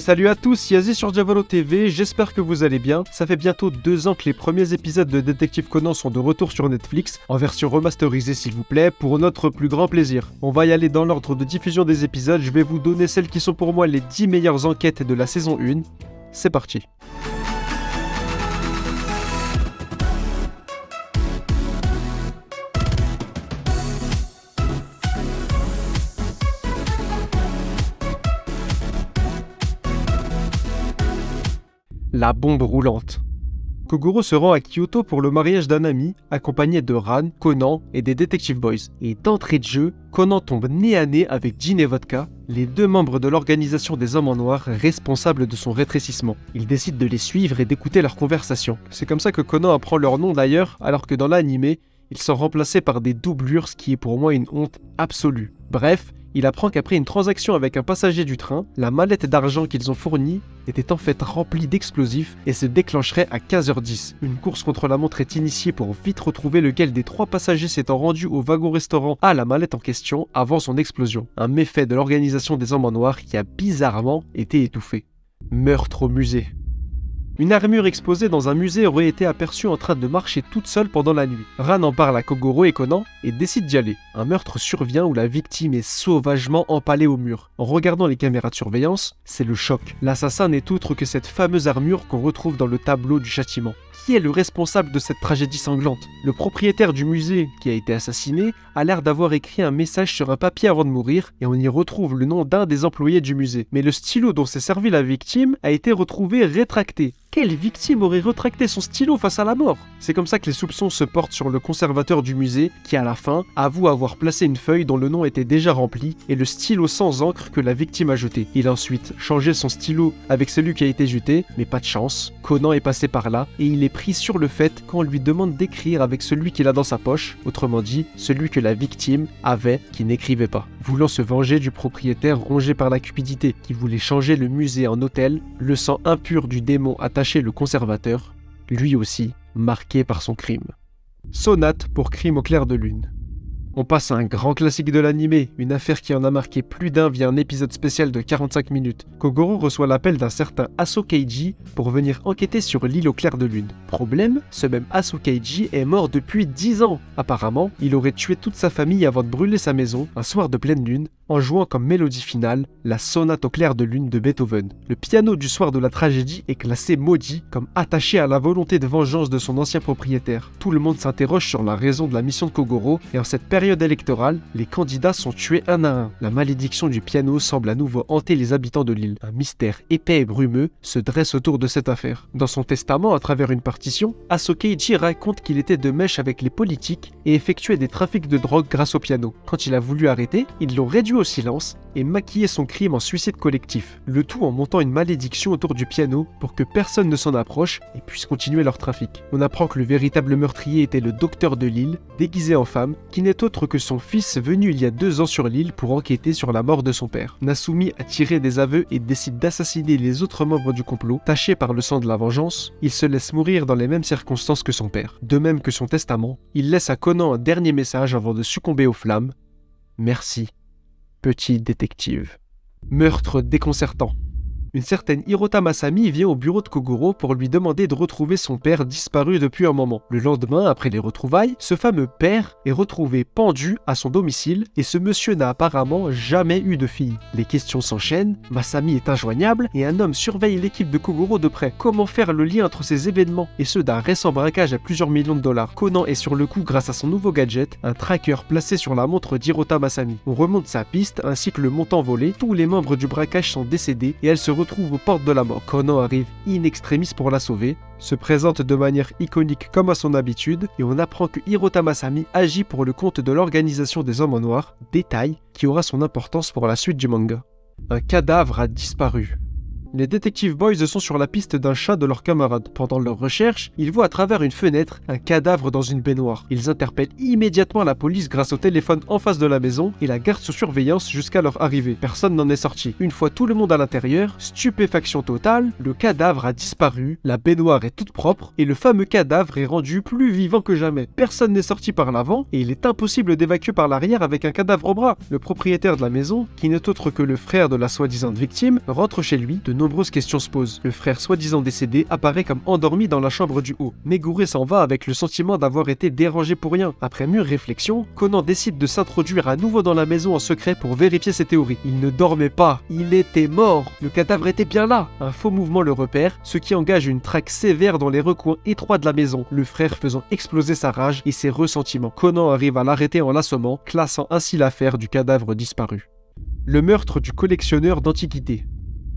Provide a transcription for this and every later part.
Salut à tous, Yazi sur Diavolo TV, j'espère que vous allez bien. Ça fait bientôt 2 ans que les premiers épisodes de Détective Conan sont de retour sur Netflix, en version remasterisée s'il vous plaît, pour notre plus grand plaisir. On va y aller dans l'ordre de diffusion des épisodes, je vais vous donner celles qui sont pour moi les 10 meilleures enquêtes de la saison 1. C'est parti. La bombe roulante. Kogoro se rend à Kyoto pour le mariage d'un ami, accompagné de Ran, Conan et des Detective Boys. Et d'entrée de jeu, Conan tombe nez à nez avec Jin et Vodka, les 2 membres de l'organisation des Hommes en Noir responsables de son rétrécissement. Il décide de les suivre et d'écouter leurs conversations. C'est comme ça que Conan apprend leur nom d'ailleurs, alors que dans l'animé, ils sont remplacés par des doublures, ce qui est pour moi une honte absolue. Bref, il apprend qu'après une transaction avec un passager du train, la mallette d'argent qu'ils ont fournie était en fait remplie d'explosifs et se déclencherait à 15h10. Une course contre la montre est initiée pour vite retrouver lequel des 3 passagers s'étant rendus au wagon-restaurant a la mallette en question avant son explosion. Un méfait de l'organisation des Hommes en Noir qui a bizarrement été étouffé. Meurtre au musée. Une armure exposée dans un musée aurait été aperçue en train de marcher toute seule pendant la nuit. Ran en parle à Kogoro et Conan et décide d'y aller. Un meurtre survient où la victime est sauvagement empalée au mur. En regardant les caméras de surveillance, c'est le choc. L'assassin n'est autre que cette fameuse armure qu'on retrouve dans le tableau du châtiment. Qui est le responsable de cette tragédie sanglante? Le propriétaire du musée qui a été assassiné a l'air d'avoir écrit un message sur un papier avant de mourir et on y retrouve le nom d'un des employés du musée. Mais le stylo dont s'est servi la victime a été retrouvé rétracté. Quelle victime aurait rétracté son stylo face à la mort? C'est comme ça que les soupçons se portent sur le conservateur du musée qui, à la fin, avoue avoir placé une feuille dont le nom était déjà rempli et le stylo sans encre que la victime a jeté. Il a ensuite changé son stylo avec celui qui a été jeté, mais pas de chance. Conan est passé par là et il est pris sur le fait quand on lui demande d'écrire avec celui qu'il a dans sa poche, autrement dit, celui que la victime avait qui n'écrivait pas. Voulant se venger du propriétaire rongé par la cupidité qui voulait changer le musée en hôtel, le sang impur du démon attaché le conservateur, lui aussi marqué par son crime. Sonate pour crime au clair de lune. On passe à un grand classique de l'animé, une affaire qui en a marqué plus d'un via un épisode spécial de 45 minutes. Kogoro reçoit l'appel d'un certain Aso-Keiji pour venir enquêter sur l'île au clair de lune. Problème, ce même Aso-Keiji est mort depuis 10 ans. Apparemment, il aurait tué toute sa famille avant de brûler sa maison, un soir de pleine lune, en jouant comme mélodie finale la sonate au clair de lune de Beethoven. Le piano du soir de la tragédie est classé maudit, comme attaché à la volonté de vengeance de son ancien propriétaire. Tout le monde s'interroge sur la raison de la mission de Kogoro, et en cette période électorale, les candidats sont tués un à un. La malédiction du piano semble à nouveau hanter les habitants de l'île. Un mystère épais et brumeux se dresse autour de cette affaire. Dans son testament, à travers une partition, Aso-Keiji raconte qu'il était de mèche avec les politiques et effectuait des trafics de drogue grâce au piano. Quand il a voulu arrêter, ils l'ont réduit au silence et maquillé son crime en suicide collectif, le tout en montant une malédiction autour du piano pour que personne ne s'en approche et puisse continuer leur trafic. On apprend que le véritable meurtrier était le docteur de l'île, déguisé en femme, qui n'est autre que son fils venu il y a 2 ans sur l'île pour enquêter sur la mort de son père. Nasumi a tiré des aveux et décide d'assassiner les autres membres du complot. Taché par le sang de la vengeance, il se laisse mourir dans les mêmes circonstances que son père. De même que son testament, il laisse à Conan un dernier message avant de succomber aux flammes. Merci, petit détective. Meurtre déconcertant. Une certaine Hirota Masami vient au bureau de Kogoro pour lui demander de retrouver son père disparu depuis un moment. Le lendemain, après les retrouvailles, ce fameux père est retrouvé pendu à son domicile et ce monsieur n'a apparemment jamais eu de fille. Les questions s'enchaînent, Masami est injoignable et un homme surveille l'équipe de Kogoro de près. Comment faire le lien entre ces événements et ceux d'un récent braquage à plusieurs millions de dollars? Conan est sur le coup grâce à son nouveau gadget, un tracker placé sur la montre d'Hirota Masami. On remonte sa piste ainsi que le montant volé. Tous les membres du braquage sont décédés et elle se retrouve aux portes de la mort. Conan arrive in extremis pour la sauver, se présente de manière iconique comme à son habitude et on apprend que Hirota Masami agit pour le compte de l'organisation des Hommes en Noir, détail qui aura son importance pour la suite du manga. Un cadavre a disparu. Les Detective Boys sont sur la piste d'un chat de leur camarade. Pendant leur recherche, ils voient à travers une fenêtre un cadavre dans une baignoire. Ils interpellent immédiatement la police grâce au téléphone en face de la maison et la gardent sous surveillance jusqu'à leur arrivée. Personne n'en est sorti. Une fois tout le monde à l'intérieur, stupéfaction totale, le cadavre a disparu, la baignoire est toute propre et le fameux cadavre est rendu plus vivant que jamais. Personne n'est sorti par l'avant et il est impossible d'évacuer par l'arrière avec un cadavre au bras. Le propriétaire de la maison, qui n'est autre que le frère de la soi-disant victime, rentre chez lui. De nombreuses questions se posent. Le frère soi-disant décédé apparaît comme endormi dans la chambre du haut. Megure s'en va avec le sentiment d'avoir été dérangé pour rien. Après mûre réflexion, Conan décide de s'introduire à nouveau dans la maison en secret pour vérifier ses théories. Il ne dormait pas, il était mort. Le cadavre était bien là. Un faux mouvement le repère, ce qui engage une traque sévère dans les recoins étroits de la maison, le frère faisant exploser sa rage et ses ressentiments. Conan arrive à l'arrêter en l'assommant, classant ainsi l'affaire du cadavre disparu. Le meurtre du collectionneur d'antiquités.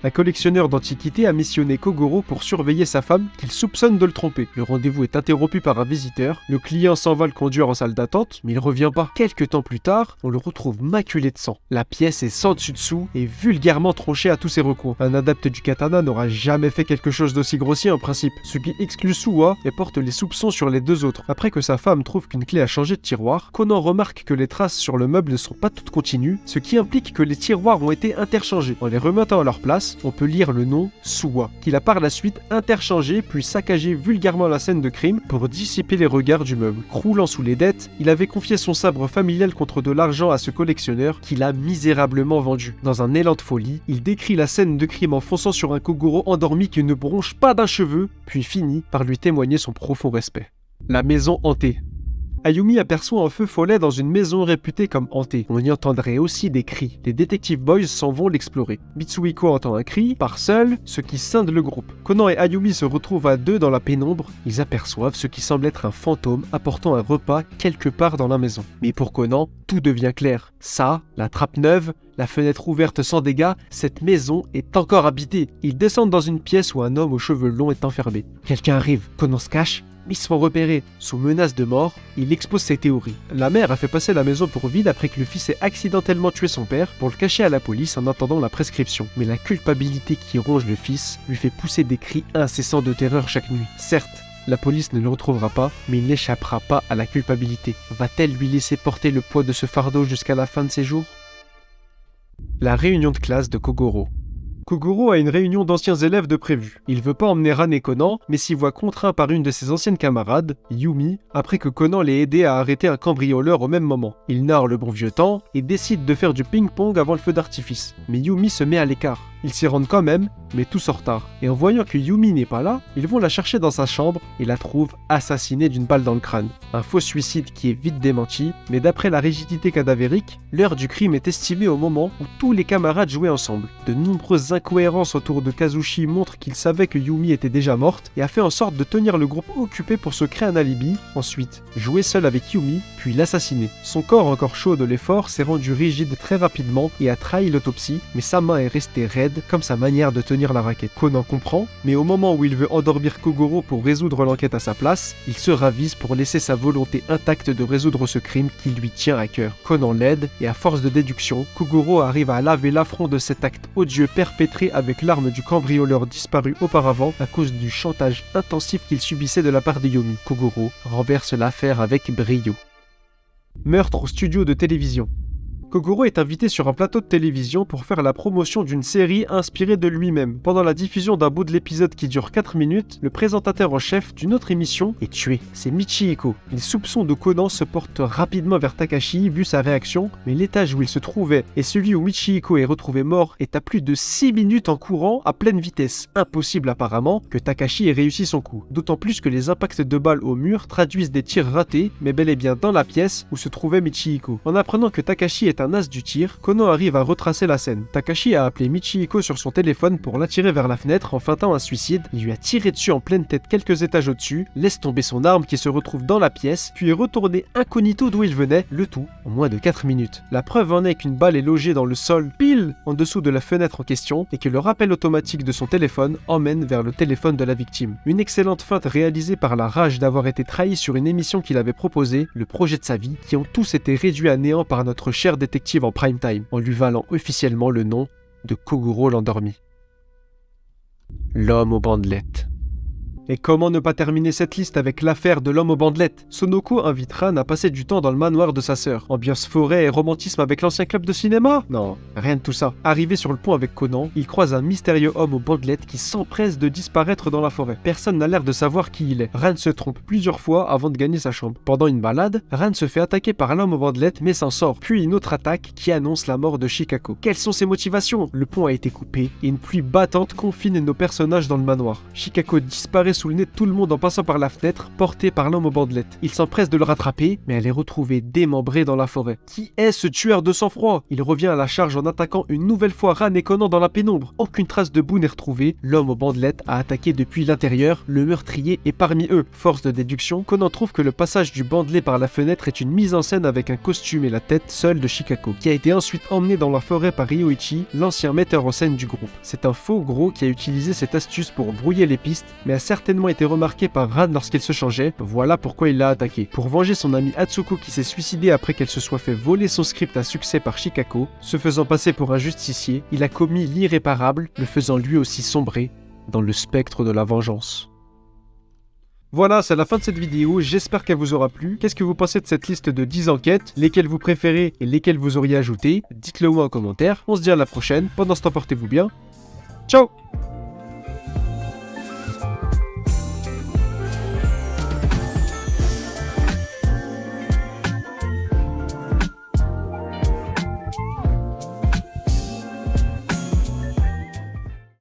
Un collectionneur d'antiquités a missionné Kogoro pour surveiller sa femme qu'il soupçonne de le tromper. Le rendez-vous est interrompu par un visiteur. Le client s'en va le conduire en salle d'attente, mais il revient pas. Quelques temps plus tard, on le retrouve maculé de sang. La pièce est sans dessus-dessous et vulgairement tronchée à tous ses recoins. Un adepte du katana n'aura jamais fait quelque chose d'aussi grossier en principe, ce qui exclut Suwa et porte les soupçons sur les deux autres. Après que sa femme trouve qu'une clé a changé de tiroir, Conan remarque que les traces sur le meuble ne sont pas toutes continues, ce qui implique que les tiroirs ont été interchangés. En les remettant à leur place, on peut lire le nom Suwa, qu'il a par la suite interchangé puis saccagé vulgairement la scène de crime pour dissiper les regards du meuble. Croulant sous les dettes, il avait confié son sabre familial contre de l'argent à ce collectionneur qu'il a misérablement vendu. Dans un élan de folie, il décrit la scène de crime en fonçant sur un Kogoro endormi qui ne bronche pas d'un cheveu, puis finit par lui témoigner son profond respect. La maison hantée. Ayumi aperçoit un feu follet dans une maison réputée comme hantée. On y entendrait aussi des cris. Les Detective Boys s'en vont l'explorer. Mitsuhiko entend un cri, part seul, ce qui scinde le groupe. Conan et Ayumi se retrouvent à deux dans la pénombre. Ils aperçoivent ce qui semble être un fantôme apportant un repas quelque part dans la maison. Mais pour Conan, tout devient clair. Ça, la trappe neuve, la fenêtre ouverte sans dégâts, cette maison est encore habitée. Ils descendent dans une pièce où un homme aux cheveux longs est enfermé. Quelqu'un arrive. Conan se cache. Mais ils se font repérer. Sous menace de mort, il expose ses théories. La mère a fait passer la maison pour vide après que le fils ait accidentellement tué son père pour le cacher à la police en attendant la prescription. Mais la culpabilité qui ronge le fils lui fait pousser des cris incessants de terreur chaque nuit. Certes, la police ne le retrouvera pas, mais il n'échappera pas à la culpabilité. Va-t-elle lui laisser porter le poids de ce fardeau jusqu'à la fin de ses jours ? La réunion de classe de Kogoro. Kogoro a une réunion d'anciens élèves de prévu. Il veut pas emmener Ran et Conan, mais s'y voit contraint par une de ses anciennes camarades, Yumi, après que Conan l'ait aidé à arrêter un cambrioleur au même moment. Il narre le bon vieux temps et décide de faire du ping-pong avant le feu d'artifice. Mais Yumi se met à l'écart. Ils s'y rendent quand même, mais tous en retard. Et en voyant que Yumi n'est pas là, ils vont la chercher dans sa chambre et la trouvent assassinée d'une balle dans le crâne. Un faux suicide qui est vite démenti, mais d'après la rigidité cadavérique, l'heure du crime est estimée au moment où tous les camarades jouaient ensemble. De nombreuses incohérences autour de Kazushi montrent qu'il savait que Yumi était déjà morte et a fait en sorte de tenir le groupe occupé pour se créer un alibi, ensuite jouer seul avec Yumi, puis l'assassiner. Son corps encore chaud de l'effort s'est rendu rigide très rapidement et a trahi l'autopsie, mais sa main est restée raide comme sa manière de tenir la raquette. Conan comprend, mais au moment où il veut endormir Kogoro pour résoudre l'enquête à sa place, il se ravise pour laisser sa volonté intacte de résoudre ce crime qui lui tient à cœur. Conan l'aide et à force de déduction, Kogoro arrive à laver l'affront de cet acte odieux perpétré avec l'arme du cambrioleur disparu auparavant à cause du chantage intensif qu'il subissait de la part de Yumi. Kogoro renverse l'affaire avec brio. Meurtre au studio de télévision. Kogoro est invité sur un plateau de télévision pour faire la promotion d'une série inspirée de lui-même. Pendant la diffusion d'un bout de l'épisode qui dure 4 minutes, le présentateur en chef d'une autre émission est tué. C'est Michihiko. Les soupçons de Conan se portent rapidement vers Takashi vu sa réaction, mais l'étage où il se trouvait et celui où Michihiko est retrouvé mort est à plus de 6 minutes en courant à pleine vitesse. Impossible apparemment que Takashi ait réussi son coup. D'autant plus que les impacts de balles au mur traduisent des tirs ratés, mais bel et bien dans la pièce où se trouvait Michihiko. En apprenant que Takashi est un as du tir, Conan arrive à retracer la scène. Takashi a appelé Michihiko sur son téléphone pour l'attirer vers la fenêtre en feintant un suicide. Il lui a tiré dessus en pleine tête quelques étages au-dessus, laisse tomber son arme qui se retrouve dans la pièce, puis est retourné incognito d'où il venait, le tout en moins de 4 minutes. La preuve en est qu'une balle est logée dans le sol pile en dessous de la fenêtre en question et que le rappel automatique de son téléphone emmène vers le téléphone de la victime. Une excellente feinte réalisée par la rage d'avoir été trahi sur une émission qu'il avait proposée, le projet de sa vie, qui ont tous été réduits à néant par notre cher détective en prime time, en lui valant officiellement le nom de Kogoro l'endormi. l'homme aux bandelettes. Et comment ne pas terminer cette liste avec l'affaire de l'homme aux bandelettes? Sonoko invite Ran à passer du temps dans le manoir de sa sœur. Ambiance forêt et romantisme avec l'ancien club de cinéma? Non, rien de tout ça. Arrivé sur le pont avec Conan, il croise un mystérieux homme aux bandelettes qui s'empresse de disparaître dans la forêt. Personne n'a l'air de savoir qui il est. Ran se trompe plusieurs fois avant de gagner sa chambre. Pendant une balade, Ran se fait attaquer par l'homme aux bandelettes mais s'en sort. Puis une autre attaque qui annonce la mort de Shikako. Quelles sont ses motivations? Le pont a été coupé et une pluie battante confine nos personnages dans le manoir. Shikako disparaît sous le nez de tout le monde en passant par la fenêtre, portée par l'homme aux bandelettes. Il s'empresse de le rattraper, mais elle est retrouvée démembrée dans la forêt. Qui est ce tueur de sang-froid? Il revient à la charge en attaquant une nouvelle fois Ran et Conan dans la pénombre. Aucune trace de boue n'est retrouvée. L'homme aux bandelettes a attaqué depuis l'intérieur. Le meurtrier est parmi eux. Force de déduction, Conan trouve que le passage du bandelé par la fenêtre est une mise en scène avec un costume et la tête seule de Shikako, qui a été ensuite emmené dans la forêt par Ryoichi, l'ancien metteur en scène du groupe. C'est un faux gros qui a utilisé cette astuce pour brouiller les pistes, mais a certainement été remarqué par Ran lorsqu'il se changeait. Voilà pourquoi il l'a attaqué. Pour venger son ami Atsuko qui s'est suicidé après qu'elle se soit fait voler son script à succès par Shikako, se faisant passer pour un justicier, il a commis l'irréparable, le faisant lui aussi sombrer dans le spectre de la vengeance. Voilà, c'est la fin de cette vidéo, j'espère qu'elle vous aura plu. Qu'est-ce que vous pensez de cette liste de 10 enquêtes? Lesquelles vous préférez et lesquelles vous auriez ajouté? Dites-le moi en commentaire. On se dit à la prochaine. Pendant ce temps, portez-vous bien. Ciao!